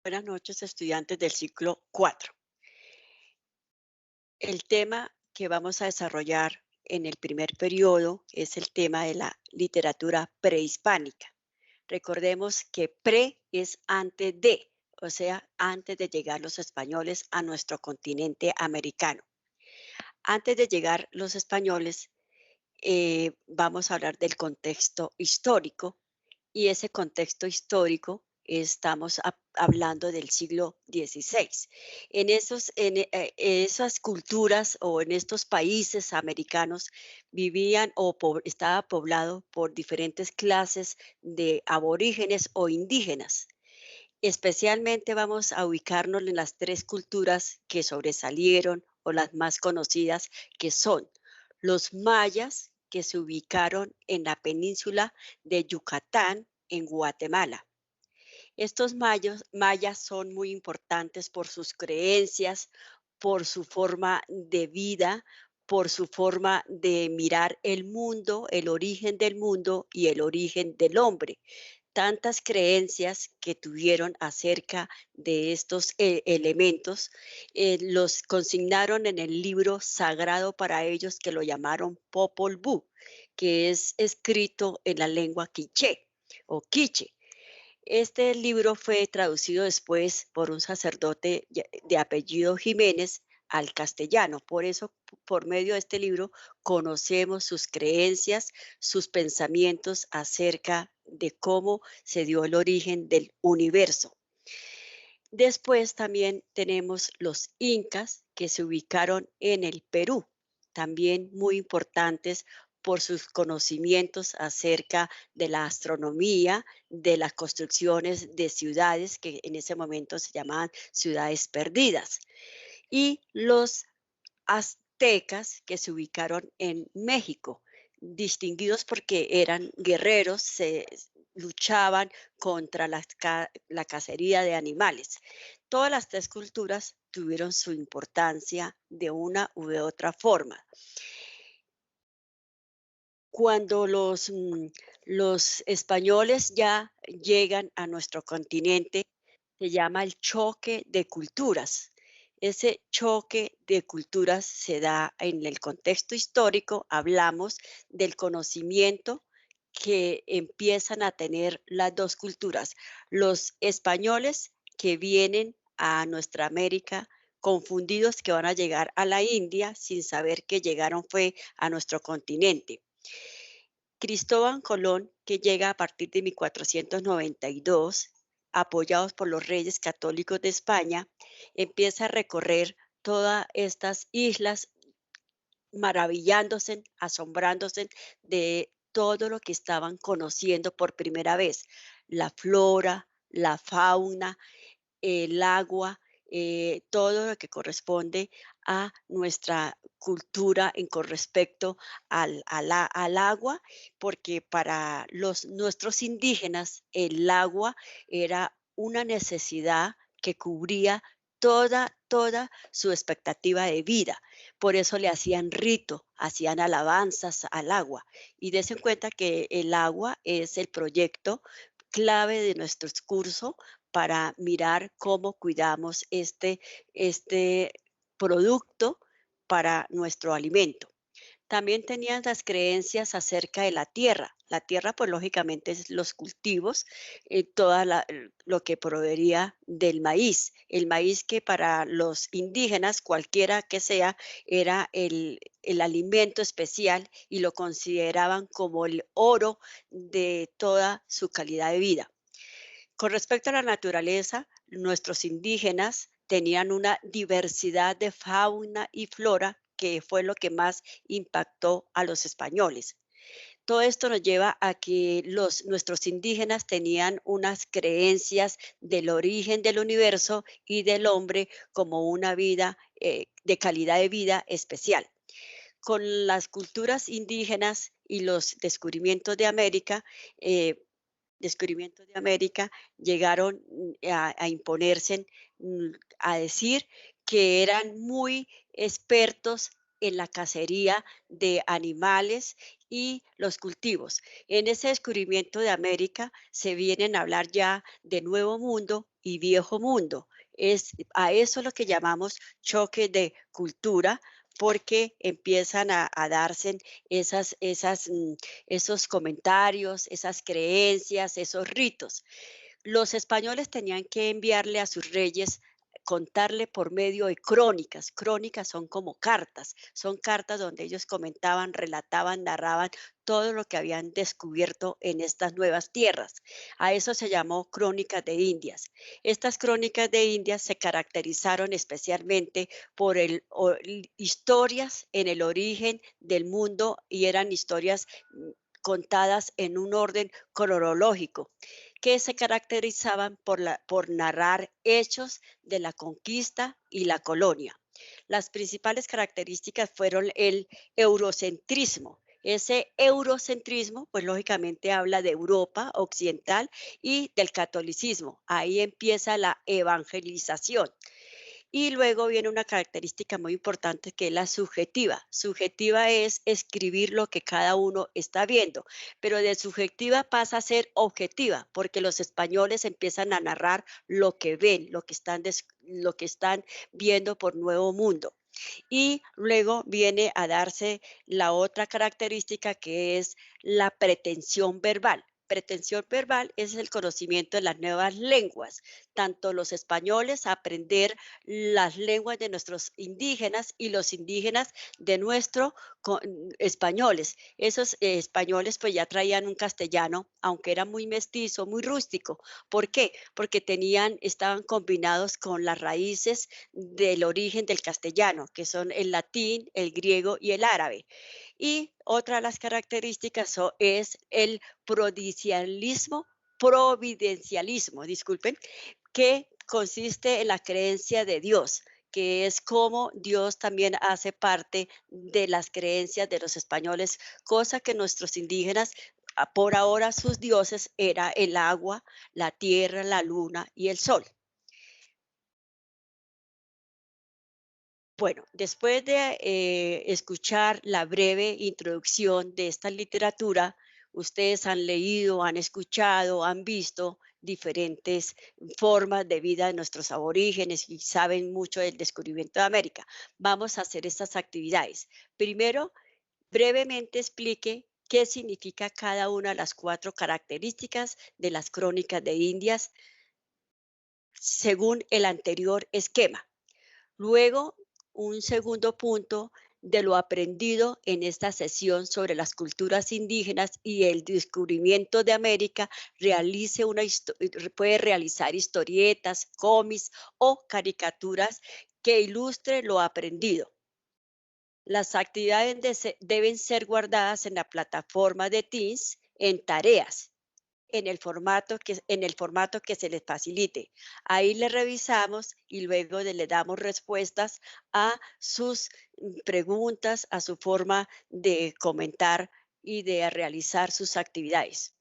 Buenas noches, estudiantes del ciclo 4. El tema que vamos a desarrollar en el primer periodo es el tema de la literatura prehispánica. Recordemos que pre es antes de, o sea, antes de llegar los españoles a nuestro continente americano. Antes de llegar los españoles, vamos a hablar del contexto histórico y ese contexto histórico estamos hablando del siglo XVI. Esas culturas o en estos países americanos vivían estaba poblado por diferentes clases de aborígenes o indígenas. Especialmente vamos a ubicarnos en las tres culturas que sobresalieron o las más conocidas, que son los mayas, que se ubicaron en la península de Yucatán, en Guatemala. Estos mayas son muy importantes por sus creencias, por su forma de vida, por su forma de mirar el mundo, el origen del mundo y el origen del hombre. Tantas creencias que tuvieron acerca de estos elementos, los consignaron en el libro sagrado para ellos que lo llamaron Popol Vuh, que es escrito en la lengua quiché o quiche. Este libro fue traducido después por un sacerdote de apellido Jiménez al castellano. Por eso, por medio de este libro, conocemos sus creencias, sus pensamientos acerca de cómo se dio el origen del universo. Después también tenemos los incas que se ubicaron en el Perú, también muy importantes por sus conocimientos acerca de la astronomía, de las construcciones de ciudades que en ese momento se llamaban ciudades perdidas. Y los aztecas que se ubicaron en México, distinguidos porque eran guerreros, luchaban contra la cacería de animales. Todas las tres culturas tuvieron su importancia de una u de otra forma. Cuando los españoles ya llegan a nuestro continente, se llama el choque de culturas. Ese choque de culturas se da en el contexto histórico, hablamos del conocimiento que empiezan a tener las dos culturas. Los españoles que vienen a nuestra América confundidos que van a llegar a la India sin saber que llegaron fue a nuestro continente. Cristóbal Colón, que llega a partir de 1492, apoyados por los reyes católicos de España, empieza a recorrer todas estas islas, maravillándose, asombrándose de todo lo que estaban conociendo por primera vez, la flora, la fauna, el agua, todo lo que corresponde a nuestra cultura en con respecto al agua, porque para nuestros indígenas el agua era una necesidad que cubría toda su expectativa de vida. Por eso le hacían rito, hacían alabanzas al agua. Y des en cuenta que el agua es el proyecto clave de nuestro curso para mirar cómo cuidamos este producto para nuestro alimento. También tenían las creencias acerca de la tierra. La tierra, pues lógicamente es los cultivos, lo que proveería del maíz. El maíz que para los indígenas, cualquiera que sea, era el alimento especial y lo consideraban como el oro de toda su calidad de vida. Con respecto a la naturaleza, nuestros indígenas tenían una diversidad de fauna y flora que fue lo que más impactó a los españoles. Todo esto nos lleva a que nuestros indígenas tenían unas creencias del origen del universo y del hombre como una vida de calidad de vida especial. Con las culturas indígenas y los eh, descubrimientos de América llegaron a imponerse, a decir que eran muy expertos en la cacería de animales y los cultivos. En ese descubrimiento de América se vienen a hablar ya de Nuevo Mundo y viejo mundo. Es a eso lo que llamamos choque de cultura, porque empiezan a darse esos comentarios, esas creencias, esos ritos. Los españoles tenían que enviarle a sus reyes, contarle por medio de crónicas. Crónicas son como cartas, son cartas donde ellos comentaban, relataban, narraban todo lo que habían descubierto en estas nuevas tierras. A eso se llamó Crónicas de Indias. Estas crónicas de Indias se caracterizaron especialmente por historias en el origen del mundo, y eran historias contadas en un orden cronológico, que se caracterizaban por narrar hechos de la conquista y la colonia. Las principales características fueron el eurocentrismo. Ese eurocentrismo, pues lógicamente habla de Europa occidental y del catolicismo. Ahí empieza la evangelización. Y luego viene una característica muy importante, que es la subjetiva. Subjetiva es escribir lo que cada uno está viendo, pero de subjetiva pasa a ser objetiva, porque los españoles empiezan a narrar lo que ven, lo que están viendo por Nuevo Mundo. Y luego viene a darse la otra característica, que es la pretensión verbal. Pretensión verbal es el conocimiento de las nuevas lenguas, tanto los españoles aprender las lenguas de nuestros indígenas y los indígenas de nuestros españoles. Esos españoles pues ya traían un castellano, aunque era muy mestizo, muy rústico. ¿Por qué? Porque estaban combinados con las raíces del origen del castellano, que son el latín, el griego y el árabe. Y otra de las características es el providencialismo, disculpen, que consiste en la creencia de Dios, que es como Dios también hace parte de las creencias de los españoles, cosa que nuestros indígenas, por ahora sus dioses era el agua, la tierra, la luna y el sol. Bueno, después de escuchar la breve introducción de esta literatura, ustedes han leído, han escuchado, han visto diferentes formas de vida de nuestros aborígenes y saben mucho del descubrimiento de América. Vamos a hacer estas actividades. Primero, brevemente explique qué significa cada una de las cuatro características de las crónicas de Indias según el anterior esquema. Luego, un segundo punto de lo aprendido en esta sesión sobre las culturas indígenas y el descubrimiento de América, puede realizar historietas, cómics o caricaturas que ilustren lo aprendido. Las actividades deben ser guardadas en la plataforma de Teams en tareas en el formato que se les facilite. Ahí le revisamos y luego le damos respuestas a sus preguntas, a su forma de comentar y de realizar sus actividades.